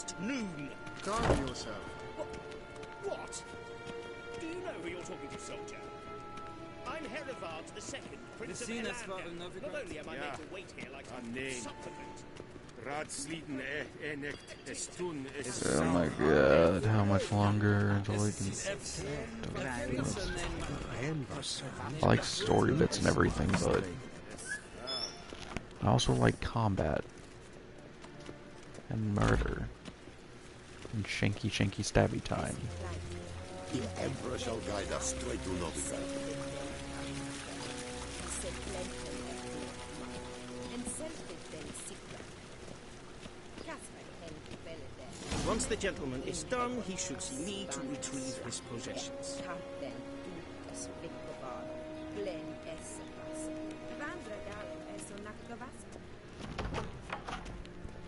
past noon. Calm yourself. What? Do you know who you're talking to, soldier? I'm Herivard II, Prince of Elan. Not only am I made to wait here like a supplement. Oh my god, how much longer until I can... I like story bits and everything, but... I also like combat. And murder. And shanky stabby time. The Emperor shall guide us straight to Novigrad. Once the gentleman is done, he should see me to retrieve his possessions.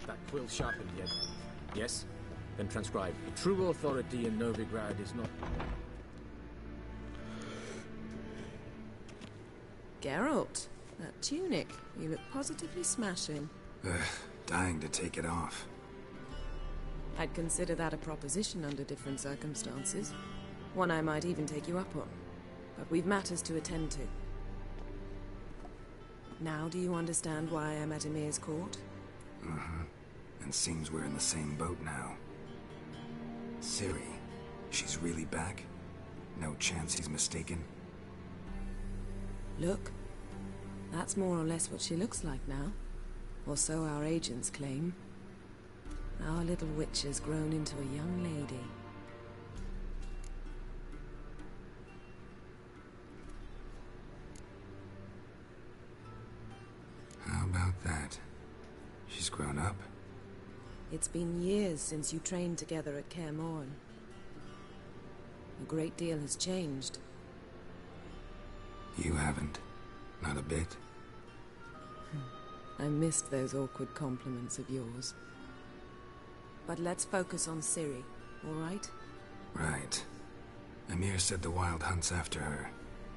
That quill sharpened yet? Yes? Then transcribe. True authority in Novigrad is not... Geralt, that tunic. You look positively smashing. Dying to take it off. I'd consider that a proposition under different circumstances. One I might even take you up on. But we've matters to attend to. Now do you understand why I'm at Emir's court? Uh-huh. And seems we're in the same boat now. Ciri, she's really back? No chance he's mistaken? Look, that's more or less what she looks like now. Or so our agents claim. Our little witch has grown into a young lady. How about that? She's grown up? It's been years since you trained together at Kaer Morhen. A great deal has changed. You haven't. Not a bit. I missed those awkward compliments of yours. But let's focus on Ciri, all right? Right. Emir said the Wild Hunt's after her.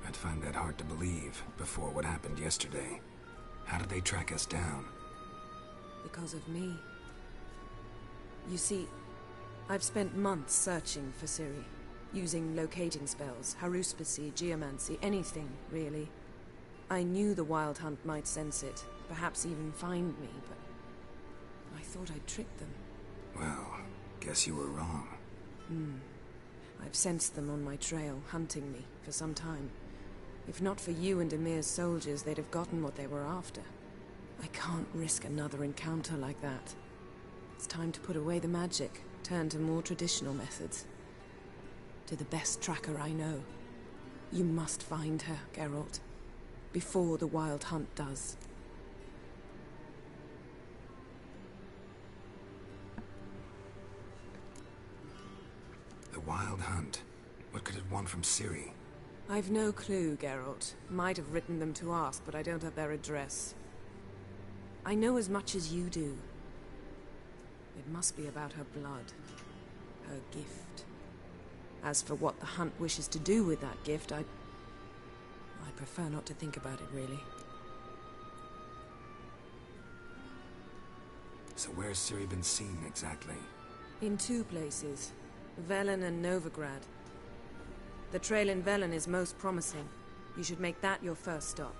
I'd find that hard to believe before what happened yesterday. How did they track us down? Because of me. You see, I've spent months searching for Ciri, using locating spells, haruspicy, geomancy, anything, really. I knew the Wild Hunt might sense it, perhaps even find me, but I thought I'd tricked them. Well, guess you were wrong. I've sensed them on my trail, hunting me, for some time. If not for you and Emir's soldiers, they'd have gotten what they were after. I can't risk another encounter like that. It's time to put away the magic, turn to more traditional methods. To the best tracker I know. You must find her, Geralt. Before the Wild Hunt does. The Wild Hunt? What could it want from Ciri? I've no clue, Geralt. Might have written them to ask, but I don't have their address. I know as much as you do. It must be about her blood. Her gift. As for what the Hunt wishes to do with that gift, I prefer not to think about it, really. So where's Ciri been seen, exactly? In two places. Velen and Novigrad. The trail in Velen is most promising. You should make that your first stop.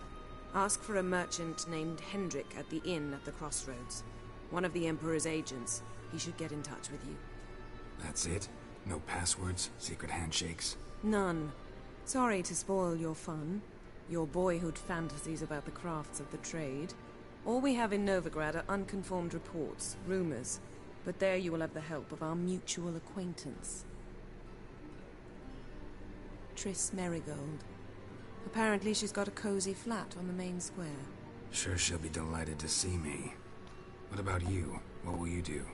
Ask for a merchant named Hendrik at the inn at the crossroads. One of the Emperor's agents. He should get in touch with you. That's it? No passwords? Secret handshakes? None. Sorry to spoil your fun. Your boyhood fantasies about the crafts of the trade. All we have in Novigrad are unconfirmed reports, rumors. But there you will have the help of our mutual acquaintance. Triss Merigold. Apparently she's got a cozy flat on the main square. Sure she'll be delighted to see me. What about you? What will you do?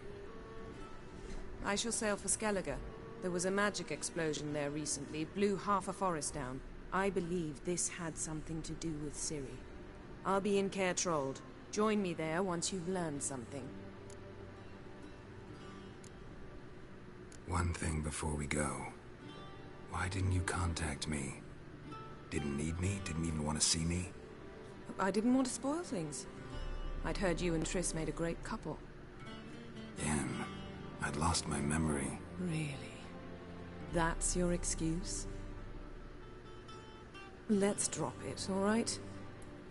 I shall sail for Skellige. There was a magic explosion there recently, blew half a forest down. I believe this had something to do with Ciri. I'll be in Caer Trolde. Join me there once you've learned something. One thing before we go. Why didn't you contact me? Didn't need me? Didn't even want to see me? I didn't want to spoil things. I'd heard you and Triss made a great couple. Damn. I'd lost my memory. Really? That's your excuse? Let's drop it, all right?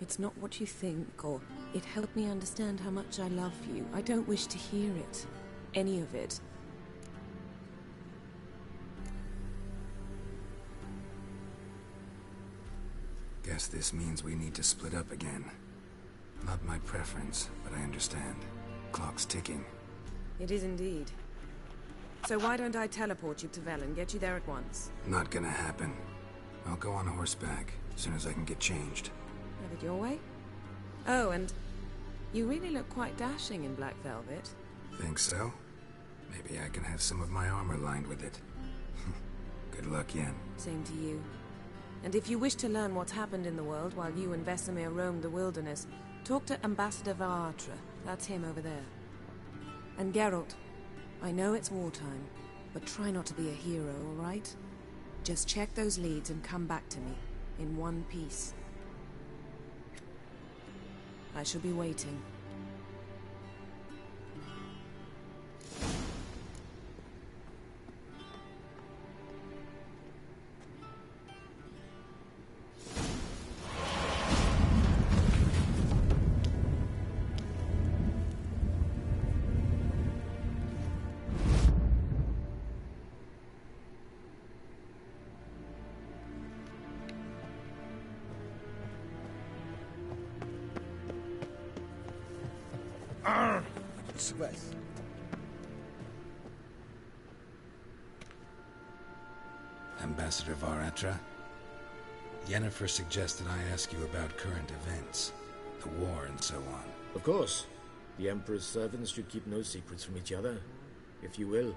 It's not what you think, or it helped me understand how much I love you. I don't wish to hear it. Any of it. Guess this means we need to split up again. Not my preference, but I understand. Clock's ticking. It is indeed. So why don't I teleport you to Velen, get you there at once? Not gonna happen. I'll go on horseback, as soon as I can get changed. Have it your way? Oh, and you really look quite dashing in black velvet. Think so? Maybe I can have some of my armor lined with it. Good luck, Yen. Same to you. And if you wish to learn what's happened in the world while you and Vesemir roamed the wilderness, talk to Ambassador Varatra. That's him over there. And Geralt, I know it's wartime, but try not to be a hero, all right? Just check those leads and come back to me, in one piece. I shall be waiting. Sweat. Ambassador Varatra? Yennefer suggested I ask you about current events, the war and so on. Of course. The Emperor's servants should keep no secrets from each other. If you will,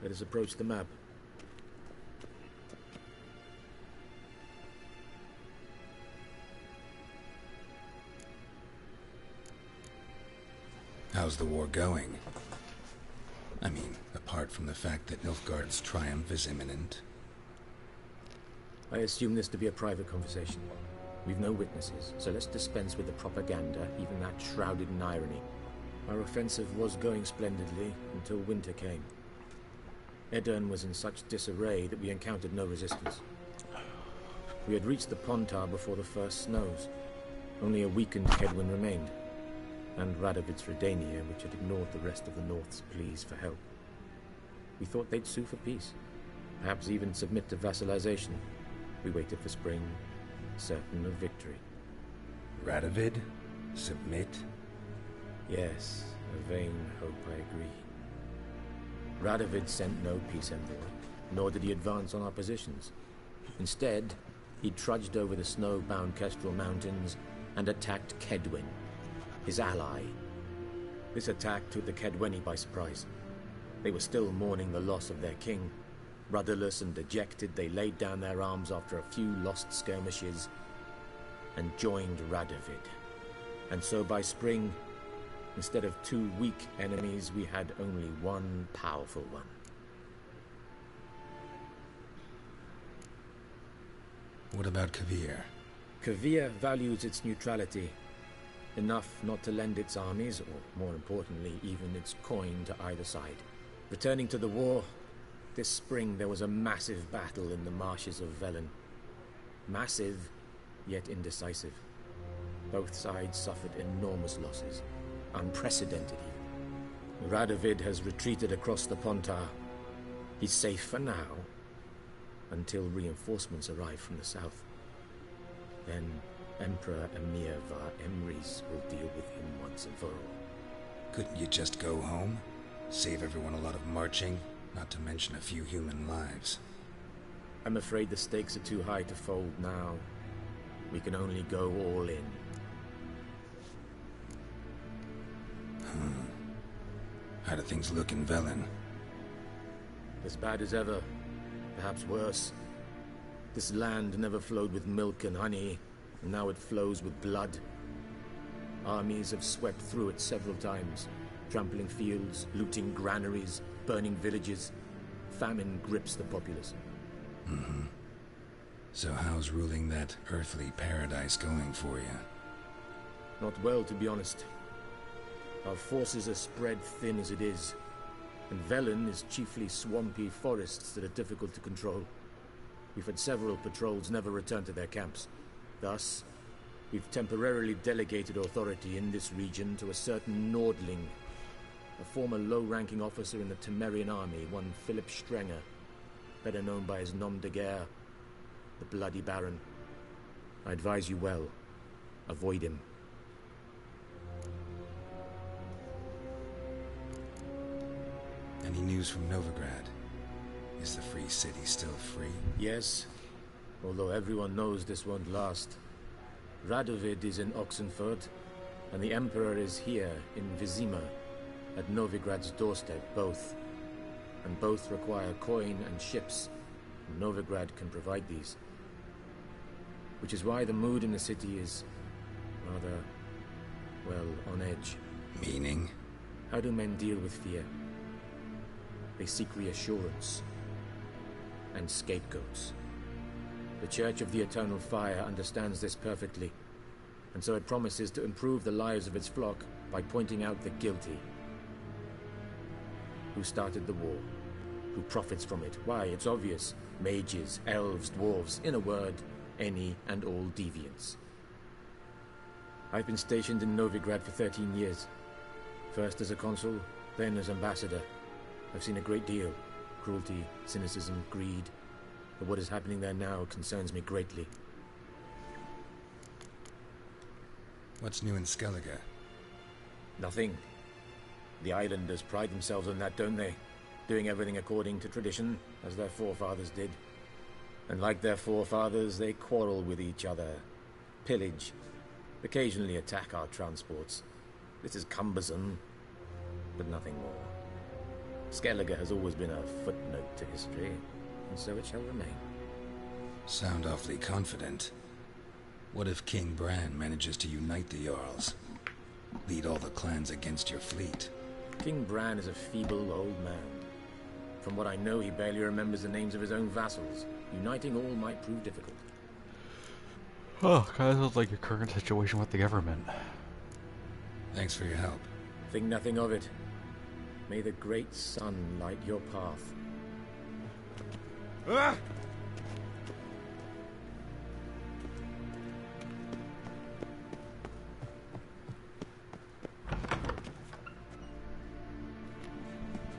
let us approach the map. How's the war going? I mean, apart from the fact that Nilfgaard's triumph is imminent. I assume this to be a private conversation. We've no witnesses, so let's dispense with the propaganda, even that shrouded in irony. Our offensive was going splendidly until winter came. Edirn was in such disarray that we encountered no resistance. We had reached the Pontar before the first snows. Only a weakened Kedwin remained, and Radovid's Redania, which had ignored the rest of the North's pleas for help. We thought they'd sue for peace, perhaps even submit to vassalization. We waited for spring, certain of victory. Radovid? Submit? Yes, a vain hope, I agree. Radovid sent no peace envoy, nor did he advance on our positions. Instead, he trudged over the snow-bound Kestrel Mountains and attacked Kedwin, his ally. This attack took the Kedweni by surprise. They were still mourning the loss of their king. Rudderless and dejected, they laid down their arms after a few lost skirmishes and joined Radovid. And so by spring, instead of two weak enemies, we had only one powerful one. What about Kavir? Kavir values its neutrality, enough not to lend its armies, or more importantly, even its coin to either side. Returning to the war, this spring there was a massive battle in the marshes of Velen. Massive, yet indecisive. Both sides suffered enormous losses, unprecedented even. Radovid has retreated across the Pontar. He's safe for now, until reinforcements arrive from the south. Then Emperor Emir Var Emrys will deal with him once and for all. Couldn't you just go home? Save everyone a lot of marching, not to mention a few human lives. I'm afraid the stakes are too high to fold now. We can only go all in. How do things look in Velen? As bad as ever, perhaps worse. This land never flowed with milk and honey, and now it flows with blood. Armies have swept through it several times, trampling fields, looting granaries, burning villages. Famine grips the populace. So how's ruling that earthly paradise going for you? Not well, to be honest. Our forces are spread thin as it is. And Velen is chiefly swampy forests that are difficult to control. We've had several patrols never return to their camps. Thus, we've temporarily delegated authority in this region to a certain Nordling, a former low-ranking officer in the Temerian army, one Philip Strenger, better known by his nom de guerre, the Bloody Baron. I advise you well. Avoid him. Any news from Novigrad? Is the free city still free? Yes, although everyone knows this won't last. Radovid is in Oxenfurt, and the Emperor is here in Vizima, at Novigrad's doorstep, both. And both require coin and ships, and Novigrad can provide these. Which is why the mood in the city is rather, well, on edge. Meaning? How do men deal with fear? They seek reassurance and scapegoats. The Church of the Eternal Fire understands this perfectly, and so it promises to improve the lives of its flock by pointing out the guilty. Who started the war? Who profits from it? Why, it's obvious. Mages, elves, dwarves, in a word, any and all deviants. I've been stationed in Novigrad for 13 years. First as a consul, then as ambassador. I've seen a great deal. Cruelty, cynicism, greed. But what is happening there now concerns me greatly. What's new in Skellige? Nothing. The islanders pride themselves on that, don't they? Doing everything according to tradition, as their forefathers did. And like their forefathers, they quarrel with each other, pillage, occasionally attack our transports. This is cumbersome, but nothing more. Skellige has always been a footnote to history, and so it shall remain. Sound awfully confident. What if King Bran manages to unite the Jarls? Lead all the clans against your fleet? King Bran is a feeble old man. From what I know, he barely remembers the names of his own vassals. Uniting all might prove difficult. Oh, kind of sounds like your current situation with the government. Thanks for your help. Think nothing of it. May the great sun light your path. Ah!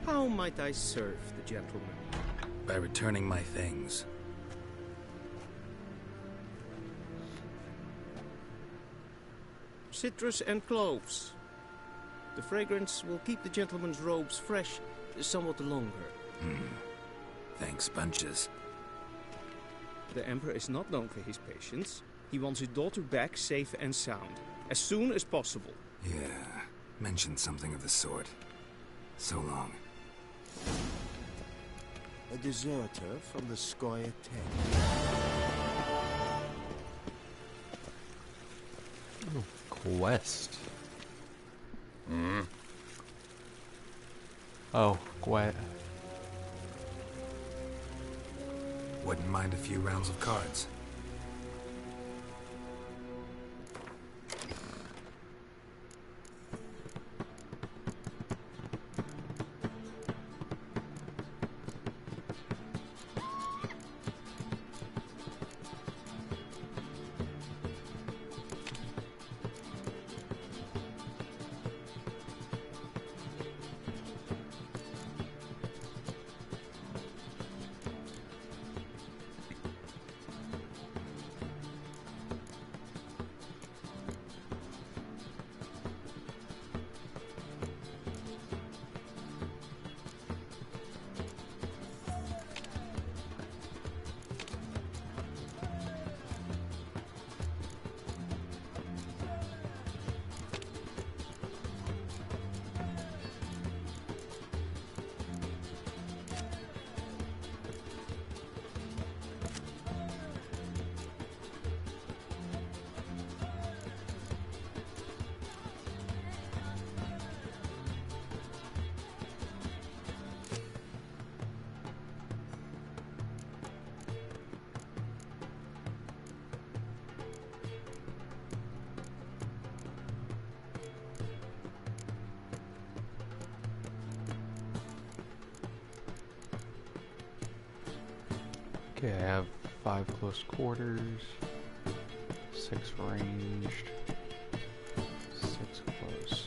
How might I serve the gentleman? By returning my things. Citrus and cloves. The fragrance will keep the gentleman's robes fresh somewhat longer. Thanks, bunches. The Emperor is not known for his patience. He wants his daughter back safe and sound, as soon as possible. Yeah, mentioned something of the sort. So long. A deserter from the Skoye tent. Quest. Oh, quiet. Wouldn't mind a few rounds of cards. Okay, I have 5 close quarters, 6 ranged, 6 close.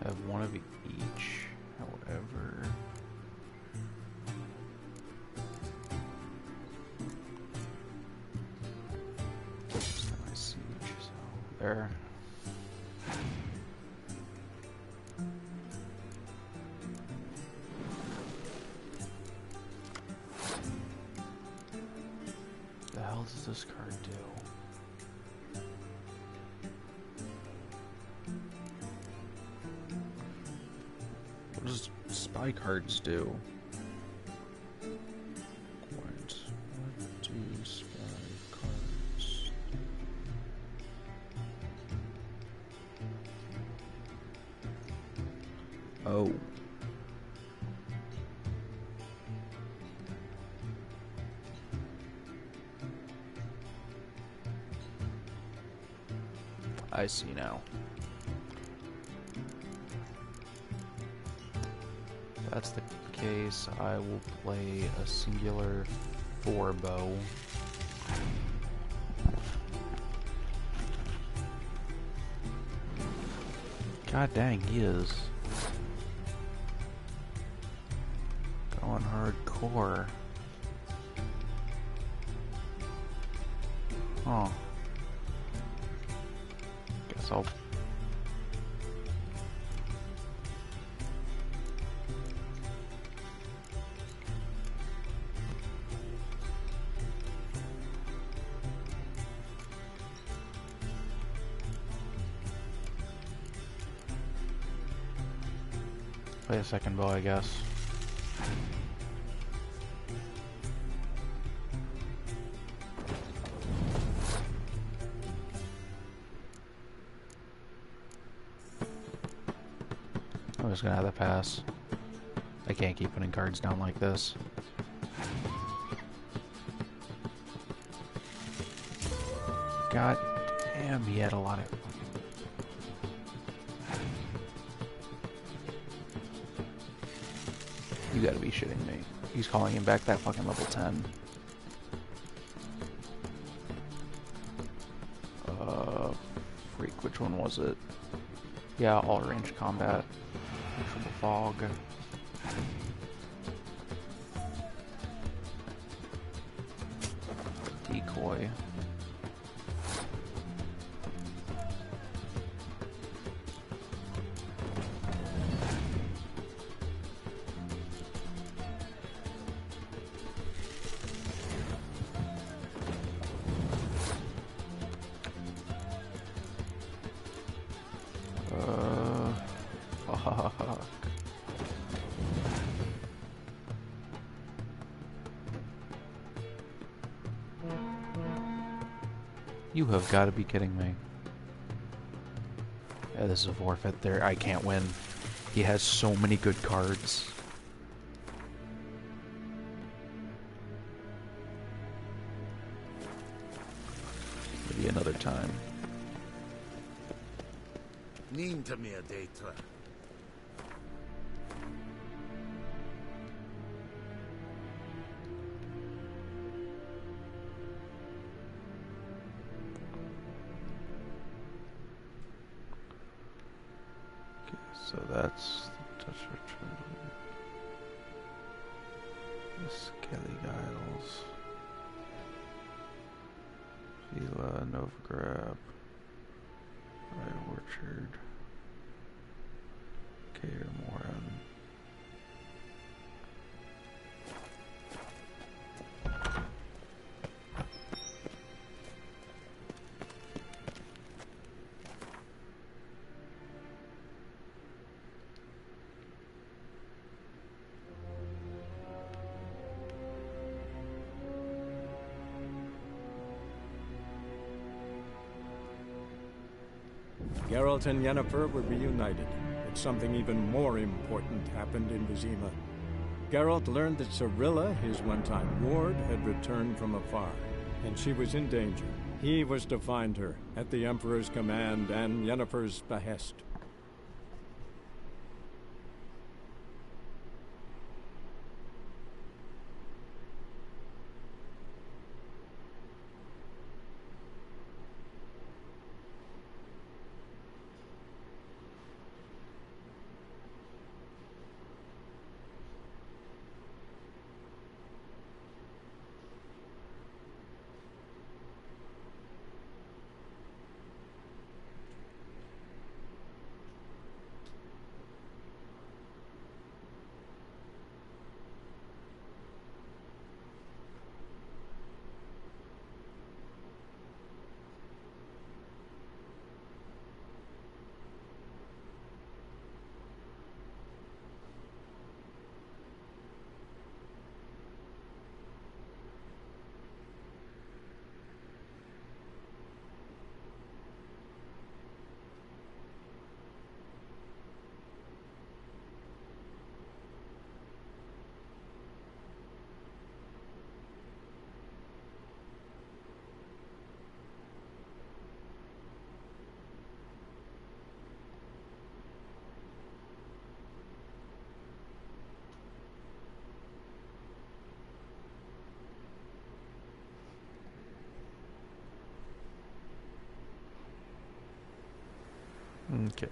I have 1 of each, however. Semi-siege, so there. The hell does this card do? What does spy cards do? What do spy cards? Oh. I see now. If that's the case, I will play a singular 4-bow. God dang, he is going hardcore. Huh. Guess I'll play a second bow, I guess. I'm just gonna have to pass. I can't keep putting cards down like this. God damn, he had a lot of... You gotta be shitting me. He's calling him back that fucking level 10. Freak, which one was it? Yeah, all range combat. Triple fog. Decoy. Fuck. You have got to be kidding me. Yeah, this is a forfeit there. I can't win. He has so many good cards. Maybe another time. Niente mia data. So that's touch the Skelly Giles. Vila, Novigrad, Rye Orchard, Kaer Morhen. Geralt and Yennefer were reunited, but something even more important happened in Vizima. Geralt learned that Cirilla, his one-time ward, had returned from afar, and she was in danger. He was to find her, at the Emperor's command and Yennefer's behest. Okay.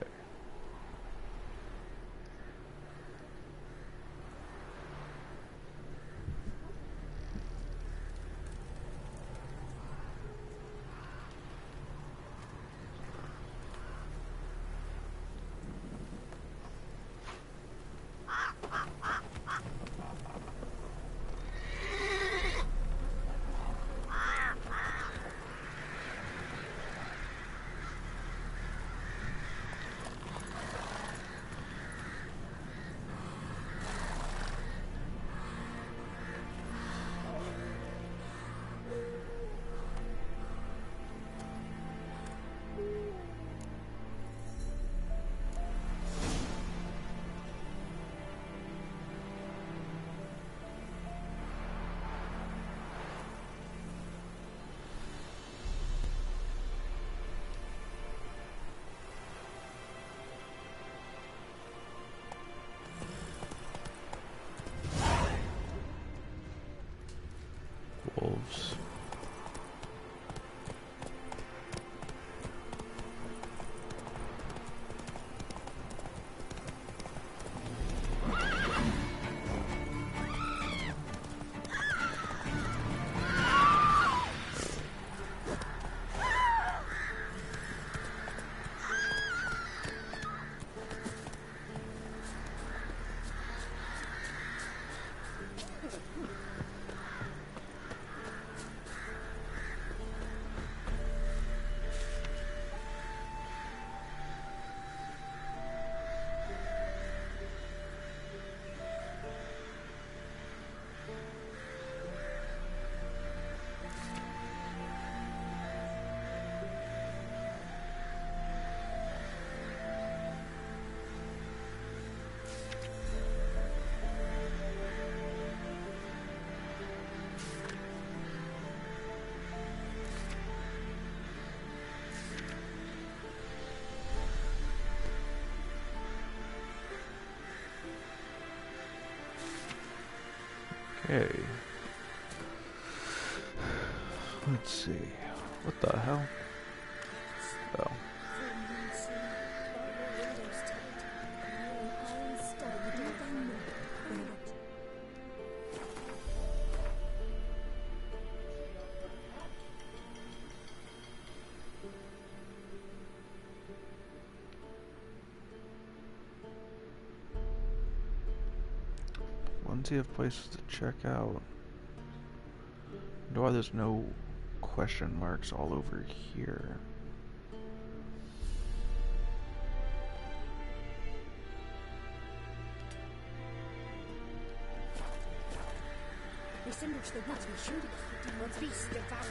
Wolves. Okay. Let's see. What the hell? Oh. plenty of places to check out. Why there's no question marks all over here? Resembles the woods we showed it. What beast devourer?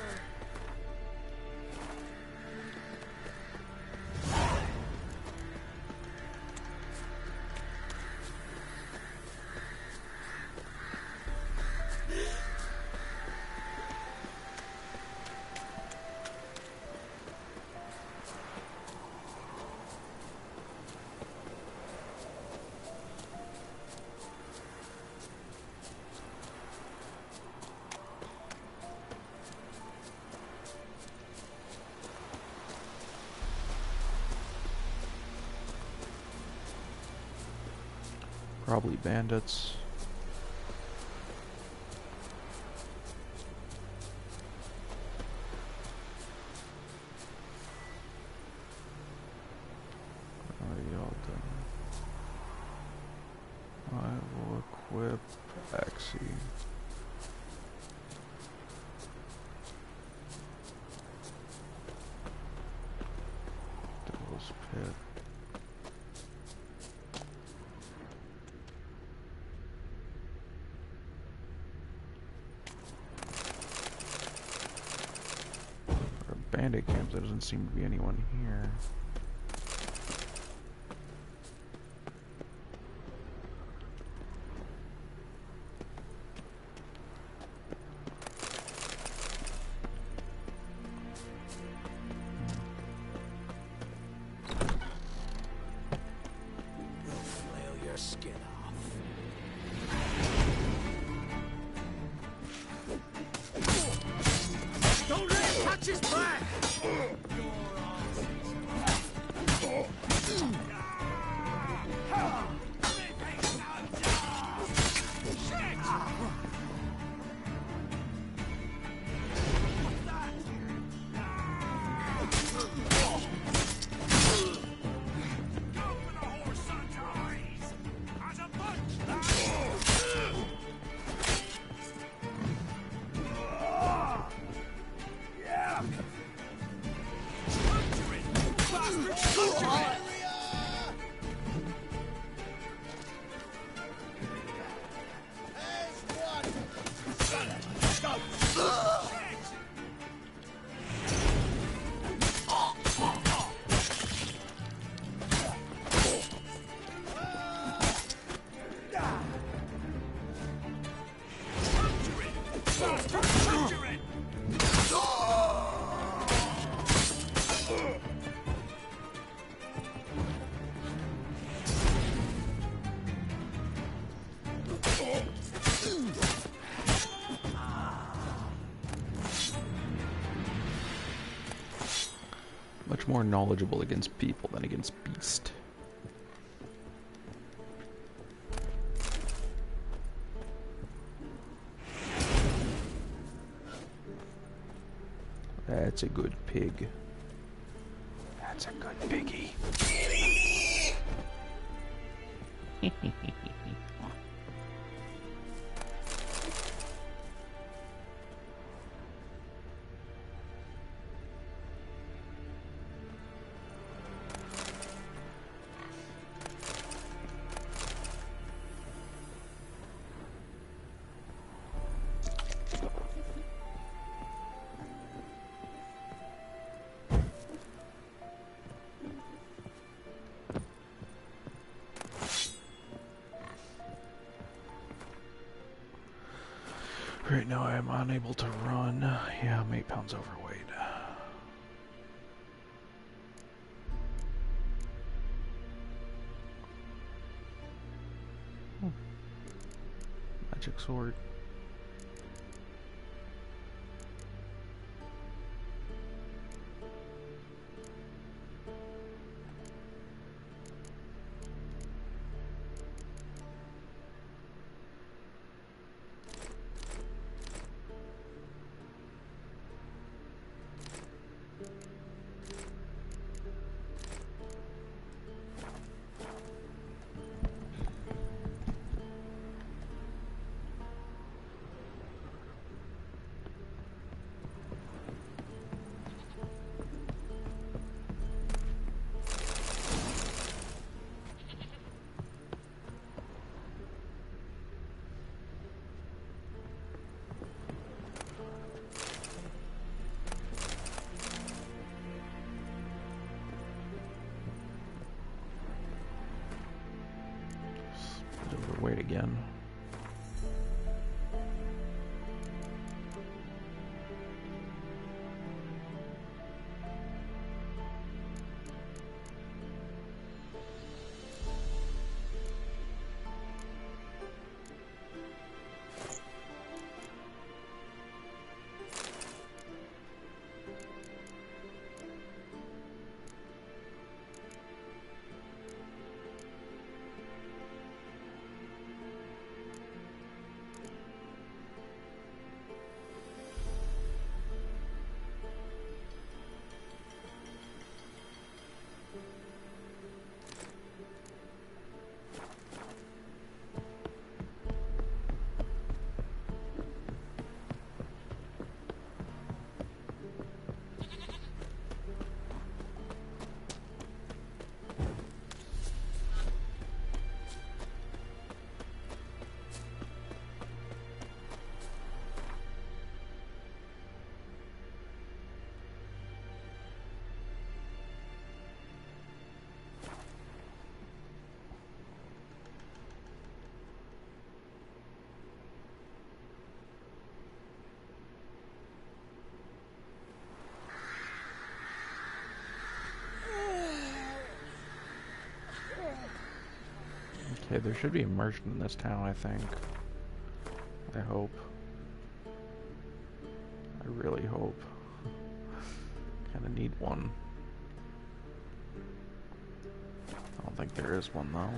Probably bandits. Already all done. I will equip Axie. Devil's Pit. Bandit camps, there doesn't seem to be anyone here. We'll flail your skin off. Don't let him touch his back! Much more knowledgeable against people than against beast. That's a good pig. That's a good piggy. Right now I am unable to run. Yeah, I'm 8 pounds overweight. Magic sword. again. Okay, there should be a merchant in this town, I think. I hope. I really hope. Kinda need one. I don't think there is one, though.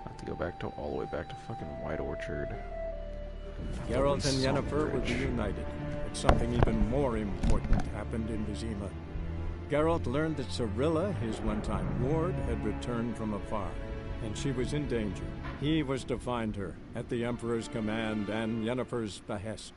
I have to go back to all the way back to fucking White Orchard. Geralt and Yennefer were reunited, but something even more important happened in Vizima. Geralt learned that Cirilla, his one-time ward, had returned from afar, and she was in danger. He was to find her, at the Emperor's command and Yennefer's behest.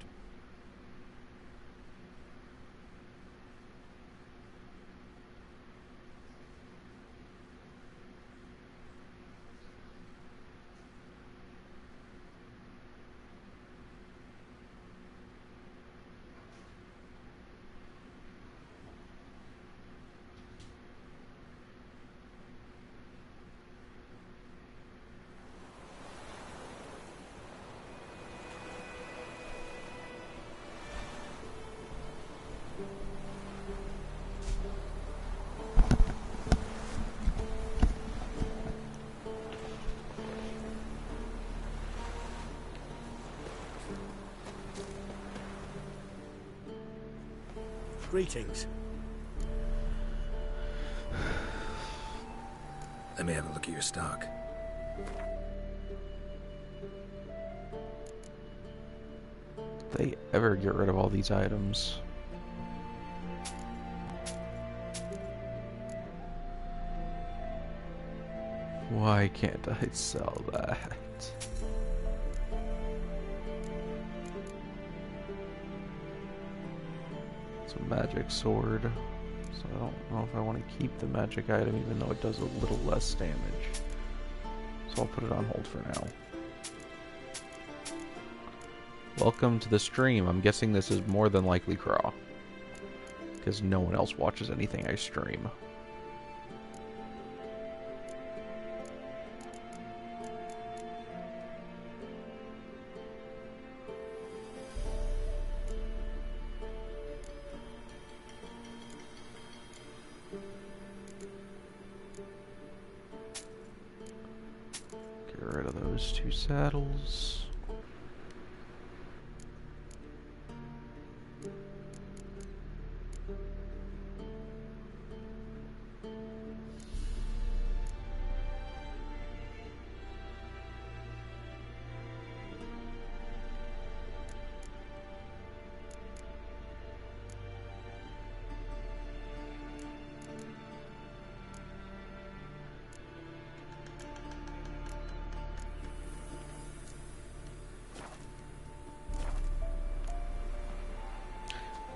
Greetings. Let me have a look at your stock. They ever get rid of all these items? Why can't I sell that? It's a magic sword, so I don't know if I want to keep the magic item even though it does a little less damage. So I'll put it on hold for now. Welcome to the stream. I'm guessing this is more than likely Craw, because no one else watches anything I stream. Get rid of those 2 saddles.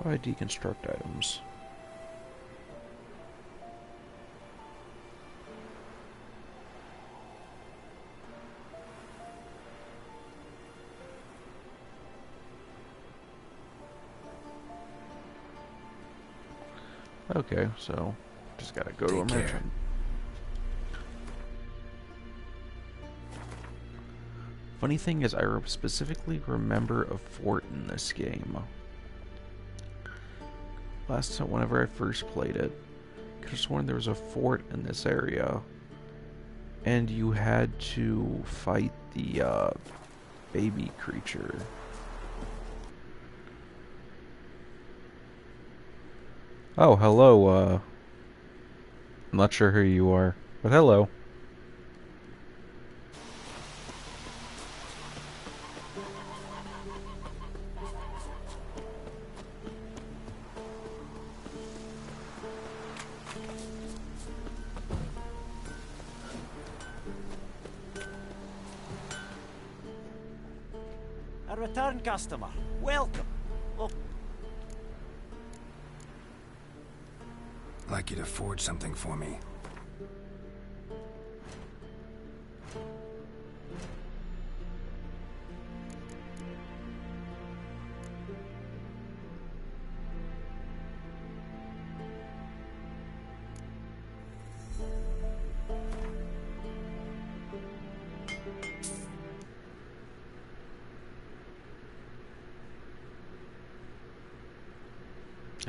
How do I deconstruct items? Okay, so just gotta go to a merchant. funny thing is, I specifically remember a fort in this game. Last time, whenever I first played it, I could have sworn there was a fort in this area. And you had to fight the, baby creature. Oh, hello, I'm not sure who you are, but hello. A return customer. Welcome. Oh. I'd like you to forge something for me.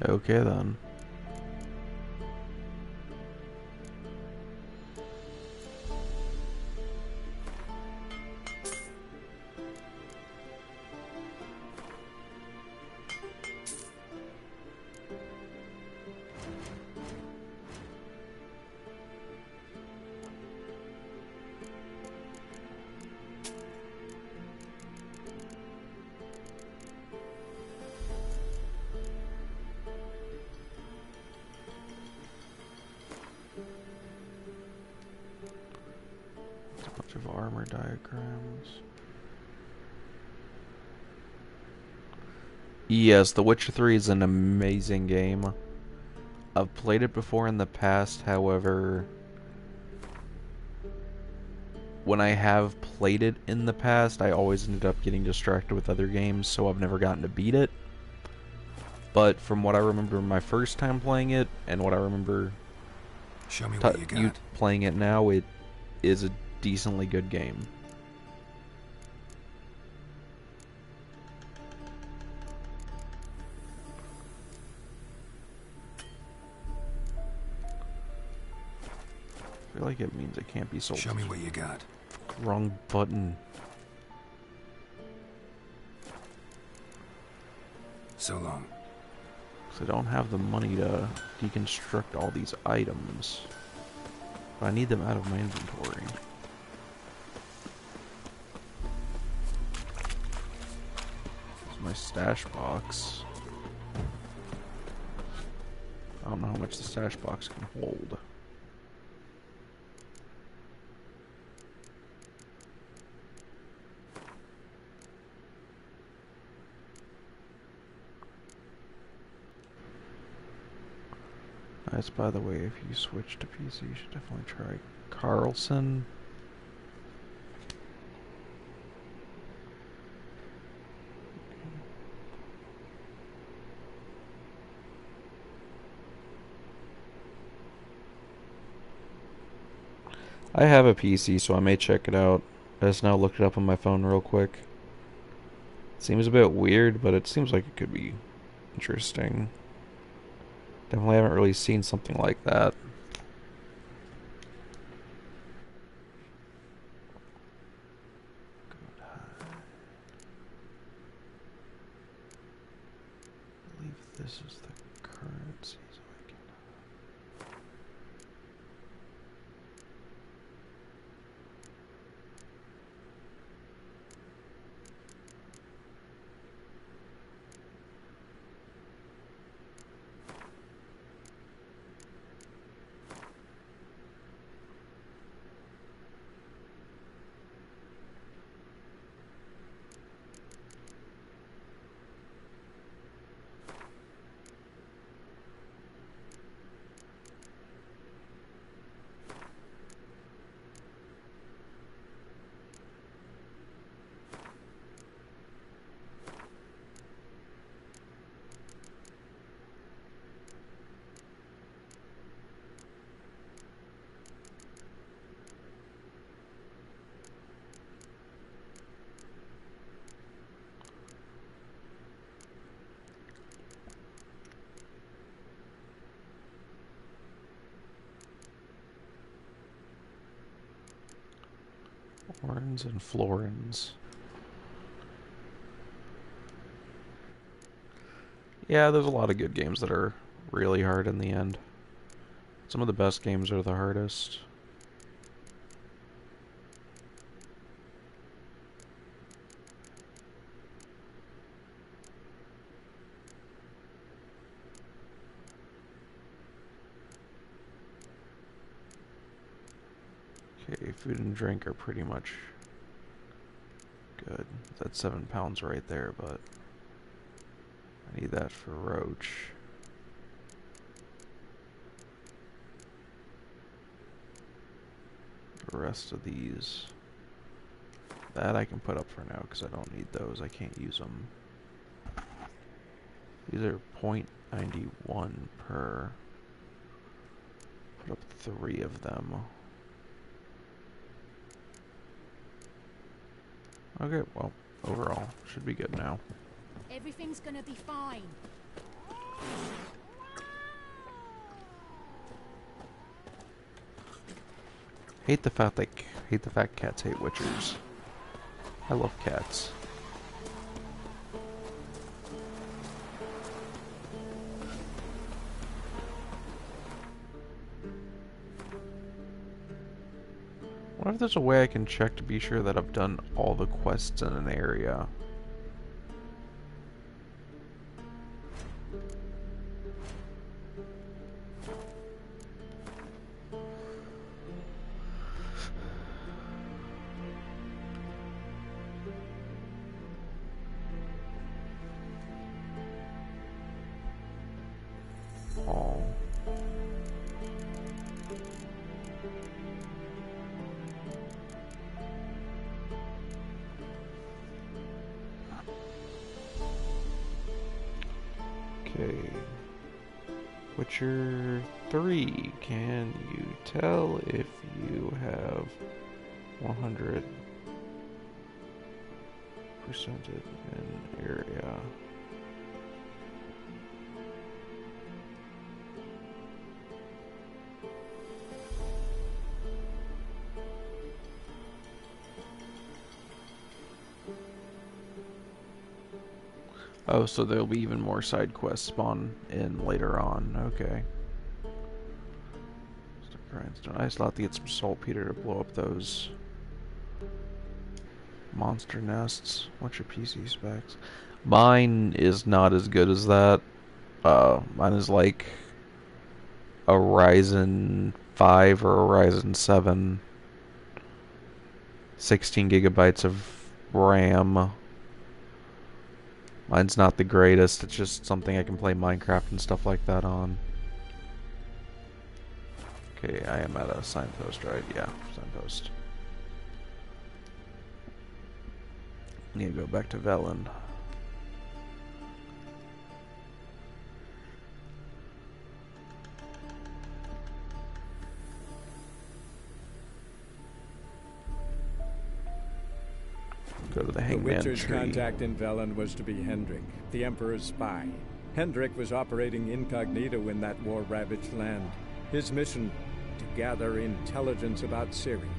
Okay then. Of armor diagrams. Yes, The Witcher 3 is an amazing game. I've played it before in the past, however, when I have played it in the past, I always ended up getting distracted with other games, so I've never gotten to beat it. But from what I remember my first time playing it, and what I remember Show me what you got. Playing it now, it is a decently good game. I feel like it means it can't be sold. Show me what you got. Wrong button. So long. So I don't have the money to deconstruct all these items. But I need them out of my inventory. My stash box. I don't know how much the stash box can hold. Nice, by the way, if you switch to PC, you should definitely try Carlson. I have a PC, so I may check it out. I just now looked it up on my phone real quick. Seems a bit weird, but it seems like it could be interesting. Definitely haven't really seen something like that. I believe this is the currency, so I can... Florins and Florins. Yeah, there's a lot of good games that are really hard in the end. Some of the best games are the hardest. Okay, food and drink are pretty much good. That's 7 pounds right there, but I need that for Roach. The rest of these, that I can put up for now because I don't need those. I can't use them. These are 0.91 per. Put up 3 of them. Okay, well, overall, should be good now. Everything's gonna be fine. Hate the fact cats hate witchers. I love cats. I wonder if there's a way I can check to be sure that I've done all the quests in an area. Okay. Witcher 3. Can you tell if you have 100% in area? Oh, so there'll be even more side quests spawn in later on. Okay. I still have to get some saltpeter to blow up those monster nests. What's your PC specs? Mine is not as good as that. Mine is like a Ryzen 5 or a Ryzen 7. 16 gigabytes of RAM. Mine's not the greatest, it's just something I can play Minecraft and stuff like that on. Okay, I am at a signpost, right? Yeah, signpost. I need to go back to Velen. Go to the Hangman The Witcher's tree. contact in Velen was to be Hendrik, the Emperor's spy. Hendrik was operating incognito in that war-ravaged land. His mission, to gather intelligence about Ciri.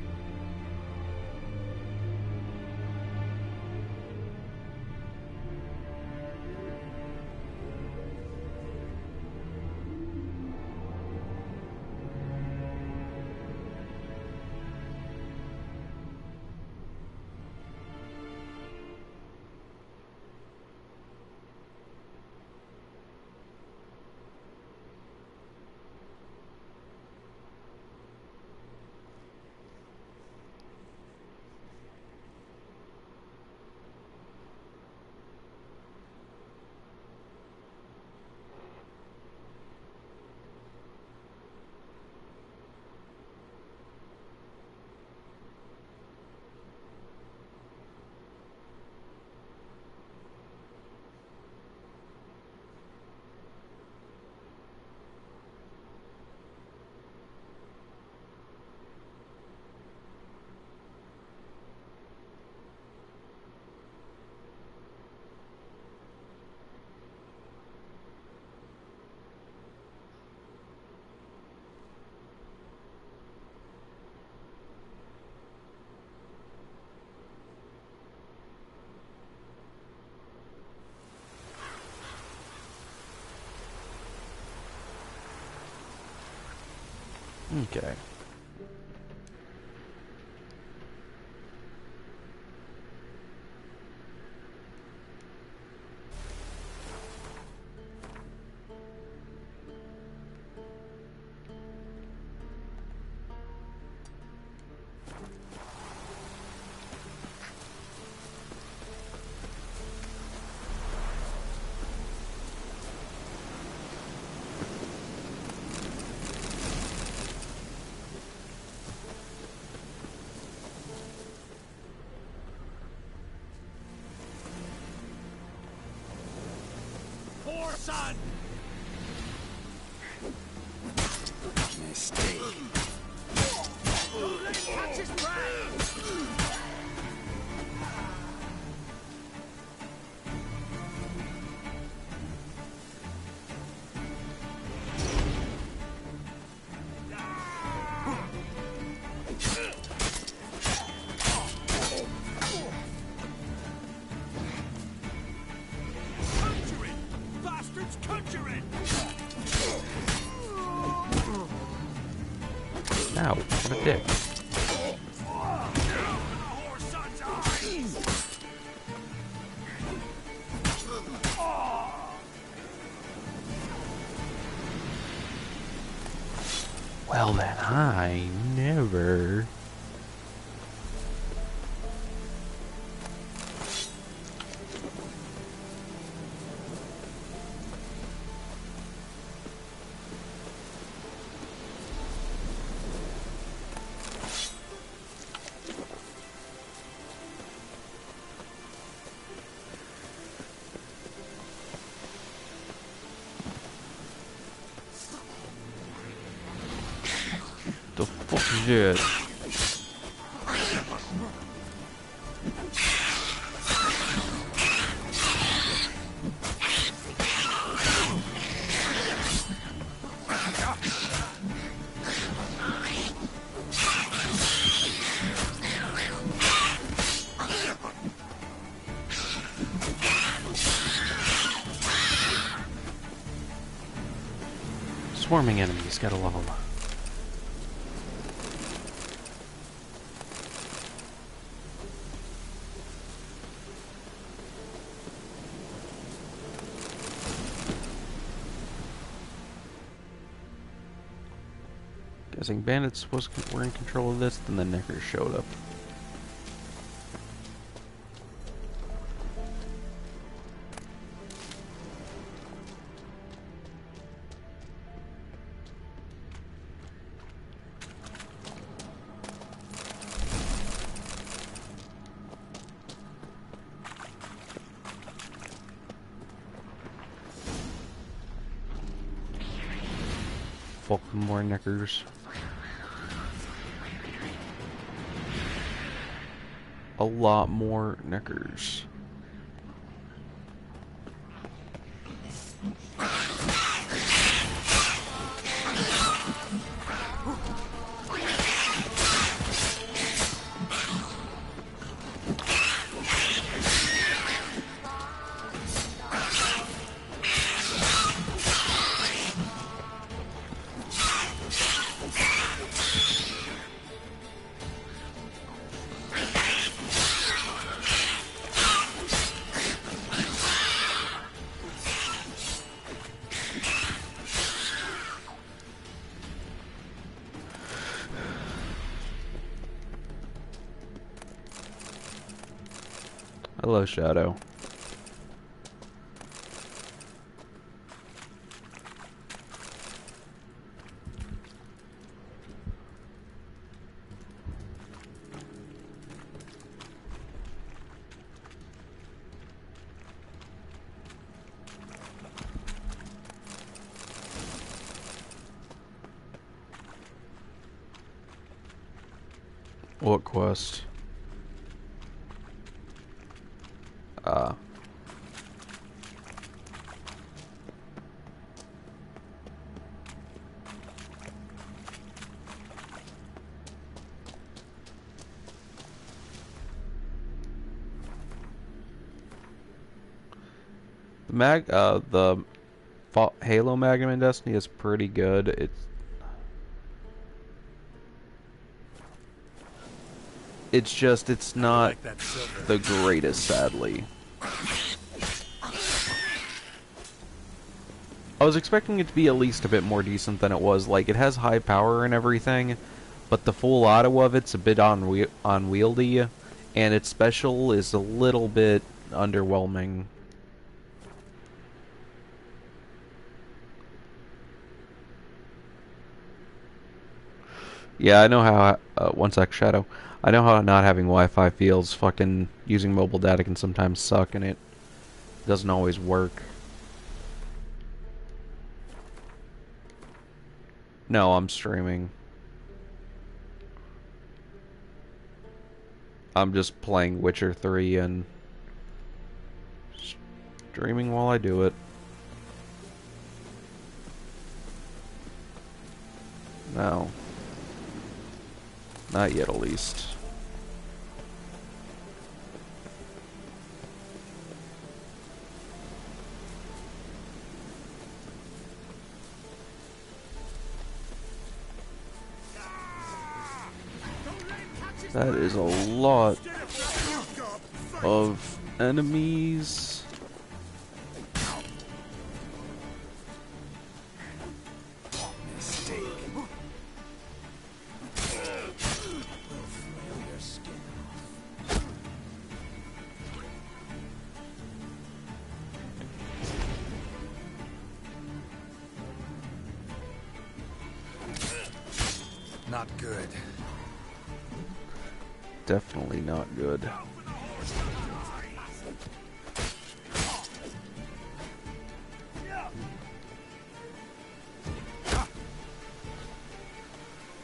Okay. Poor son! Mistake. Don't let him catch his prey! Conjuring! Bastards conjuring! Ow, what a dick. Well then, I never... The fuck is this? Swarming enemies, gotta love them. Guessing bandits were in control of this, then the Neckers showed up. Fucking more Neckers. A lot more Neckers. Hello, Shadow. What quest? The Halo Magnum in Destiny is pretty good. It's It's just, it's not the greatest, sadly. I was expecting it to be at least a bit more decent than it was. Like, it has high power and everything, but the full auto of it's a bit unwieldy, and its special is a little bit underwhelming. Yeah, I know how, one sec, Shadow. I know how not having Wi-Fi feels. Fucking using mobile data can sometimes suck, and it doesn't always work. No, I'm streaming. I'm just playing Witcher 3 and streaming while I do it. No. Not yet, at least. That is a lot of enemies. Not good. Definitely not good.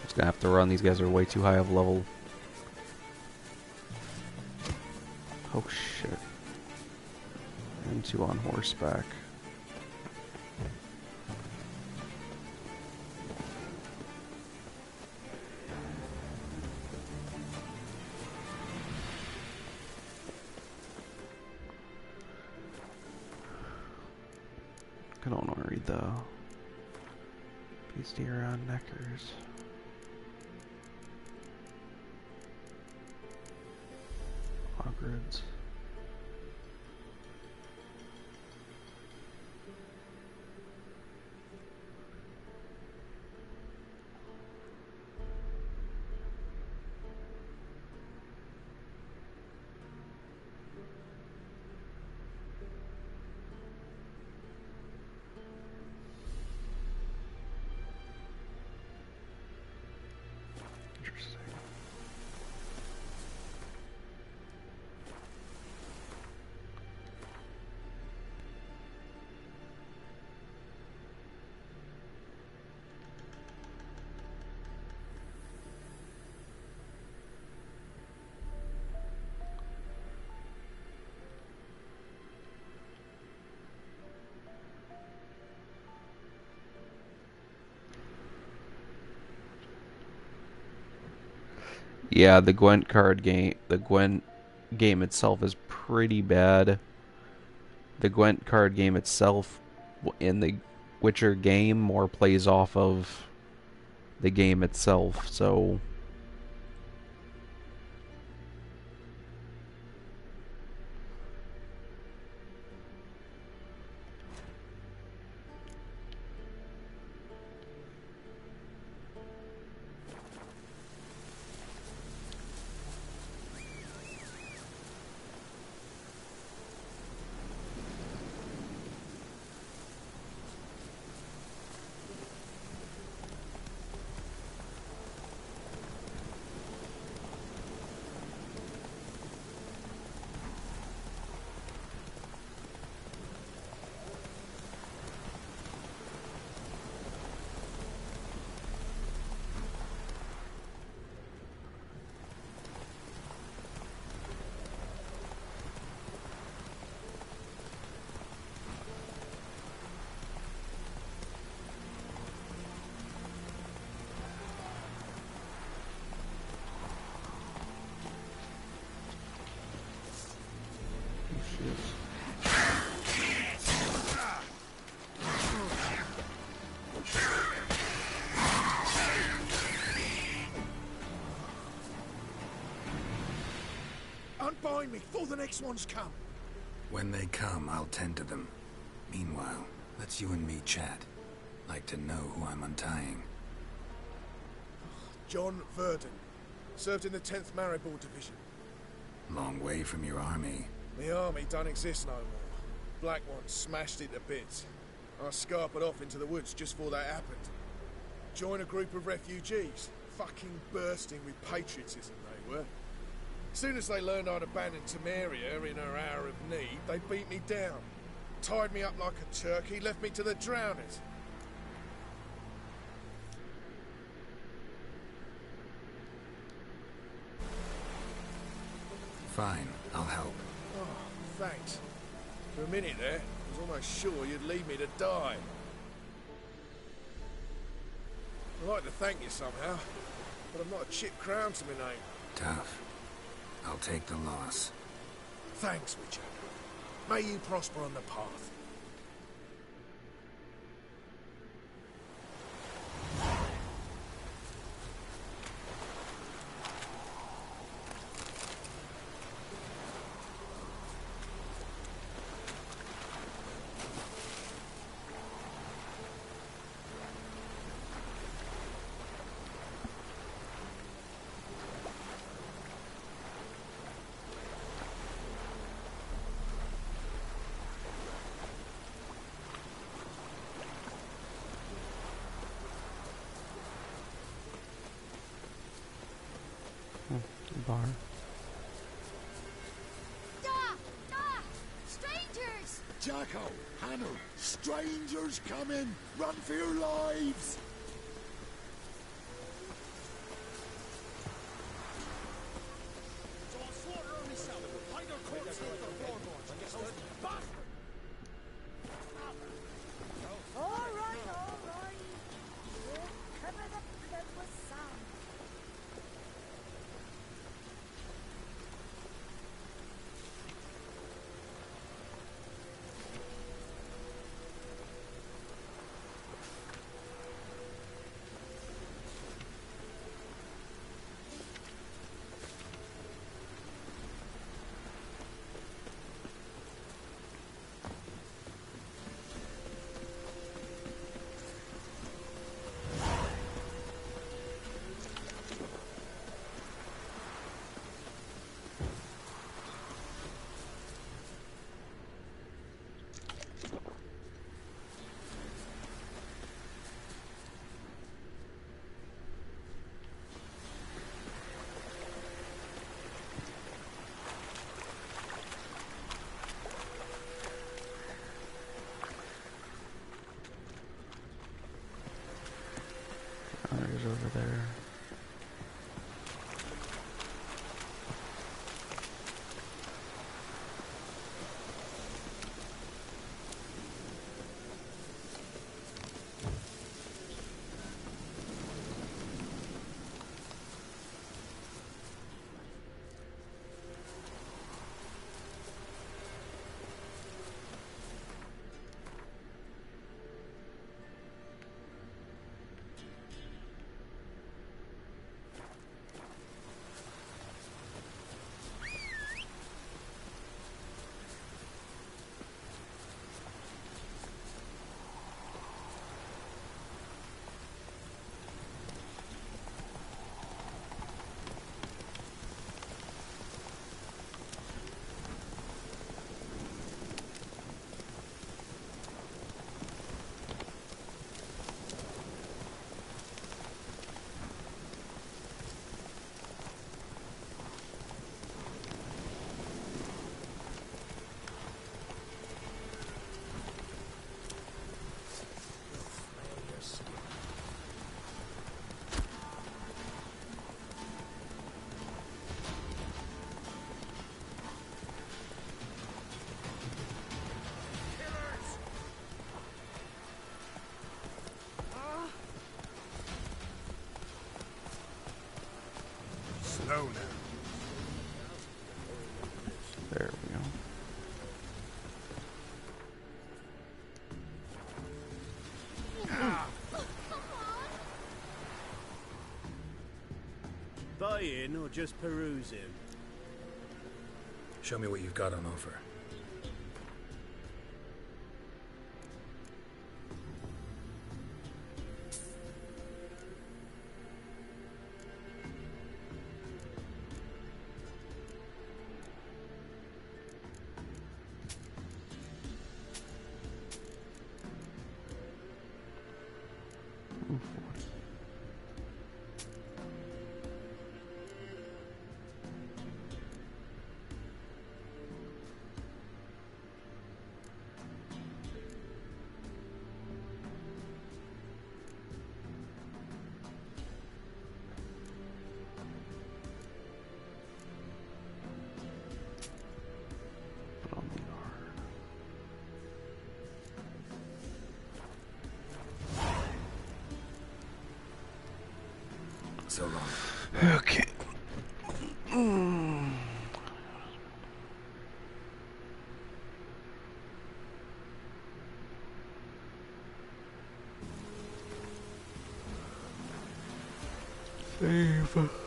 Just gonna have to run. These guys are way too high of level. Oh shit. And two on horseback. I don't want to read the Beastie around Neckers. Hogrids. Yeah, the Gwent game itself is pretty bad. The Gwent card game itself in the Witcher game more plays off of the game itself, so Find me before the next ones come. When they come, I'll tend to them. Meanwhile, let's you and me chat. Like to know who I'm untying. John Verdon. Served in the 10th Maribor Division. Long way from your army. The army don't exist no more. Black Ones smashed it to bits. I scarpered off into the woods just before that happened. Joined a group of refugees. Fucking bursting with patriotism, they were. As soon as they learned I'd abandoned Temeria in her hour of need, they beat me down. Tied me up like a turkey, left me to the drowners. Fine, I'll help. Oh, thanks. For a minute there, I was almost sure you'd leave me to die. I'd like to thank you somehow, but I've not a chip crown to my name. Tough. I'll take the loss. Thanks, Witcher. May you prosper on the path. Bar. Strangers! Jacko, Hannah, strangers coming! Run for your lives! There's over there. Slow now. There we go. Buy in or just perusing? Show me what you've got on offer. So long. Okay. Save.